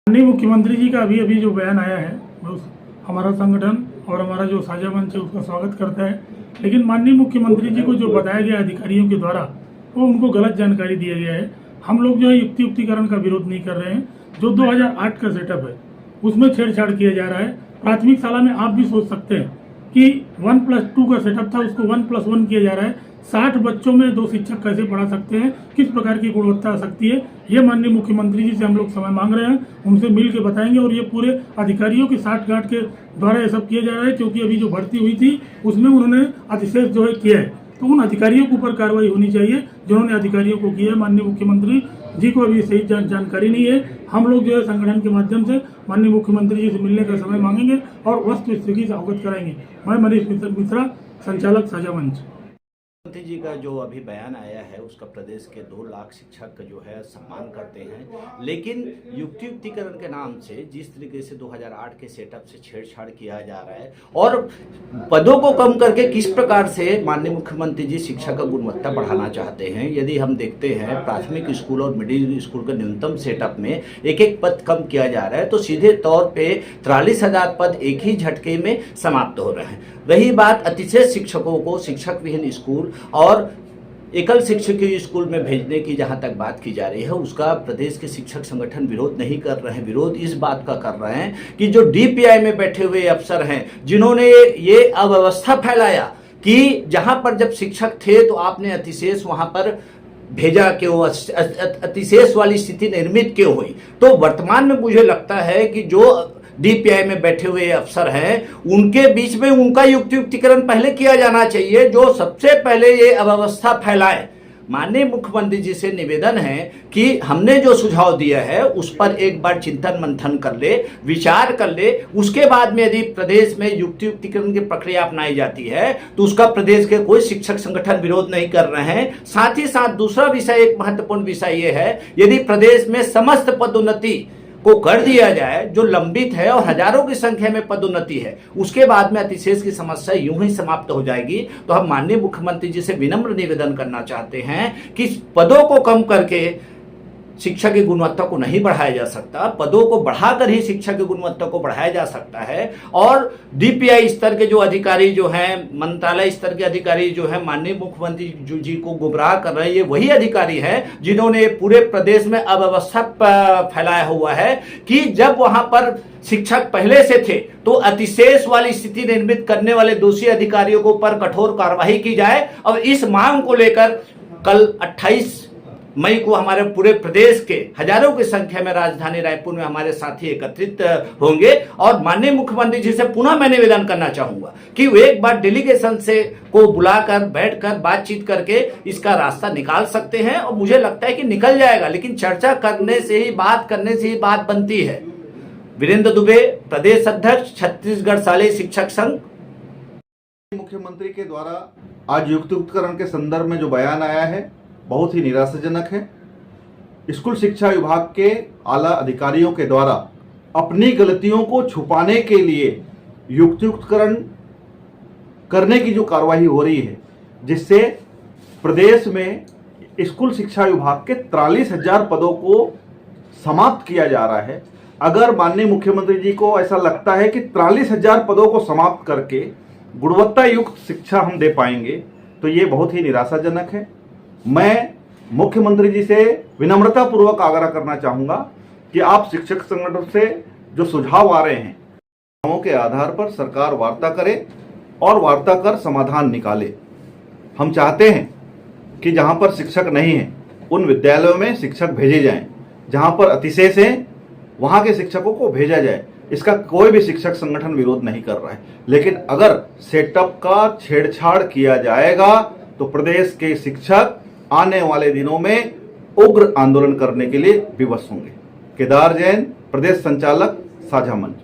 माननीय मुख्यमंत्री जी का अभी जो बयान आया है वो हमारा संगठन और हमारा जो साझा मंच है उसका स्वागत करता है। लेकिन माननीय मुख्यमंत्री जी को जो बताया गया अधिकारियों के द्वारा वो उनको गलत जानकारी दिया गया है। हम लोग जो है युक्तिकरण का विरोध नहीं कर रहे हैं। जो 2008 का सेटअप है उसमें छेड़छाड़ किया जा रहा है। प्राथमिक शाला में आप भी सोच सकते हैं कि 1+2 का सेटअप था, उसको 1+1 किया जा रहा है। 60 बच्चों में 2 शिक्षक कैसे पढ़ा सकते हैं, किस प्रकार की गुणवत्ता आ सकती है, ये माननीय मुख्यमंत्री जी से हम लोग समय मांग रहे हैं। उनसे मिल के बताएंगे और ये पूरे अधिकारियों की साठगांठ के द्वारा ये सब किया जा रहा है, क्योंकि अभी जो भर्ती हुई थी उसमें उन्होंने अतिशय जो है किया है, तो उन अधिकारियों के ऊपर कार्रवाई होनी चाहिए जिन्होंने अधिकारियों को किया है। माननीय मुख्यमंत्री जी को अभी सही जानकारी नहीं है। हम लोग जो है संगठन के माध्यम से माननीय मुख्यमंत्री जी से मिलने का समय मांगेंगे और वस्तु स्थिति से अवगत कराएंगे। मैं मनीष मिश्रा, संचालक साझा मंच। मुख्यमंत्री जी का जो अभी बयान आया है उसका प्रदेश के 2 लाख शिक्षक जो है सम्मान करते हैं, लेकिन युक्तिकरण के नाम से जिस तरीके से 2008 के सेटअप से छेड़छाड़ किया जा रहा है और पदों को कम करके किस प्रकार से माननीय मुख्यमंत्री जी शिक्षा का गुणवत्ता बढ़ाना चाहते हैं। यदि हम देखते हैं प्राथमिक स्कूल और मिडिल स्कूल के न्यूनतम सेटअप में एक पद कम किया जा रहा है, तो सीधे तौर पे 43,000 पद एक ही झटके में समाप्त हो रहे हैं। रही बात अतिशय शिक्षकों को शिक्षक विहीन स्कूल और एकल शिक्षकीय स्कूल में भेजने की जहां तक बात की जा रही है, उसका प्रदेश के शिक्षक संगठन विरोध नहीं कर रहे हैं। विरोध इस बात का कर रहे हैं कि जो डीपीआई में बैठे हुए अफसर हैं जिन्होंने ये अव्यवस्था फैलाया कि जहां पर जब शिक्षक थे तो आपने अतिशेष वहां पर भेजा क्यों, अतिशेष वाली स्थिति निर्मित क्यों हुई। तो वर्तमान में मुझे लगता है कि जो डीपीआई में बैठे हुए अफसर हैं उनके बीच में उनका युक्तिकरण पहले किया जाना चाहिए, जो सबसे पहले ये अव्यवस्था फैलाए। माननीय मुख्यमंत्री जी से निवेदन है कि हमने जो सुझाव दिया है उस पर एक बार चिंतन मंथन कर ले, विचार कर ले। उसके बाद में यदि प्रदेश में युक्तिकरण की प्रक्रिया अपनाई जाती है तो उसका प्रदेश के कोई शिक्षक संगठन विरोध नहीं कर रहे हैं। साथ ही साथ दूसरा विषय, एक महत्वपूर्ण विषय ये है, यदि प्रदेश में समस्त पदोन्नति को कर दिया जाए जो लंबित है और हजारों की संख्या में पदोन्नति है, उसके बाद में अतिशेष की समस्या यूं ही समाप्त हो जाएगी। तो हम माननीय मुख्यमंत्री जी से विनम्र निवेदन करना चाहते हैं कि पदों को कम करके शिक्षा की गुणवत्ता को नहीं बढ़ाया जा सकता, पदों को बढ़ाकर ही शिक्षा की गुणवत्ता को बढ़ाया जा सकता है। और डीपीआई स्तर के जो अधिकारी जो हैं, मंत्रालय स्तर के अधिकारी जो हैं, माननीय मुख्यमंत्री जी को गुमराह कर रहे हैं, ये वही अधिकारी हैं जिन्होंने पूरे प्रदेश में अव्यवस्था फैलाया हुआ है कि जब वहां पर शिक्षक पहले से थे तो अतिशेष वाली स्थिति निर्मित करने वाले दोषी अधिकारियों के ऊपर कठोर कार्रवाई की जाए। और इस मांग को लेकर कल 28 मई को हमारे पूरे प्रदेश के हजारों की संख्या में राजधानी रायपुर में हमारे साथी एकत्रित होंगे। और माननीय मुख्यमंत्री जी से पुनः मैं निवेदन करना चाहूंगा कि वो एक बार डेलीगेशन से को बुलाकर बैठकर बातचीत करके इसका रास्ता निकाल सकते हैं। और मुझे लगता है कि निकल जाएगा, लेकिन चर्चा करने से ही, बात करने से ही बात बनती है। वीरेंद्र दुबे, प्रदेश अध्यक्ष, छत्तीसगढ़ शालेय शिक्षक संघ। मुख्यमंत्री के द्वारा आज युक्तिकरण के संदर्भ में जो बयान आया है बहुत ही निराशाजनक है। स्कूल शिक्षा विभाग के आला अधिकारियों के द्वारा अपनी गलतियों को छुपाने के लिए युक्तिकरण करने की जो कार्रवाई हो रही है, जिससे प्रदेश में स्कूल शिक्षा विभाग के 43,000 पदों को समाप्त किया जा रहा है। अगर माननीय मुख्यमंत्री जी को ऐसा लगता है कि 43,000 पदों को समाप्त करके गुणवत्ता युक्त शिक्षा हम दे पाएंगे तो ये बहुत ही निराशाजनक है। मैं मुख्यमंत्री जी से विनम्रता पूर्वक आग्रह करना चाहूंगा कि आप शिक्षक संगठन से जो सुझाव आ रहे हैं सुझावों के आधार पर सरकार वार्ता करे और वार्ता कर समाधान निकाले। हम चाहते हैं कि जहां पर शिक्षक नहीं है उन विद्यालयों में शिक्षक भेजे जाएं, जहां पर अतिशेष है वहां के शिक्षकों को भेजा जाए। इसका कोई भी शिक्षक संगठन विरोध नहीं कर रहा है, लेकिन अगर सेटअप का छेड़छाड़ किया जाएगा तो प्रदेश के शिक्षक आने वाले दिनों में उग्र आंदोलन करने के लिए विवश होंगे। केदार जैन, प्रदेश संचालक, साझा मंच।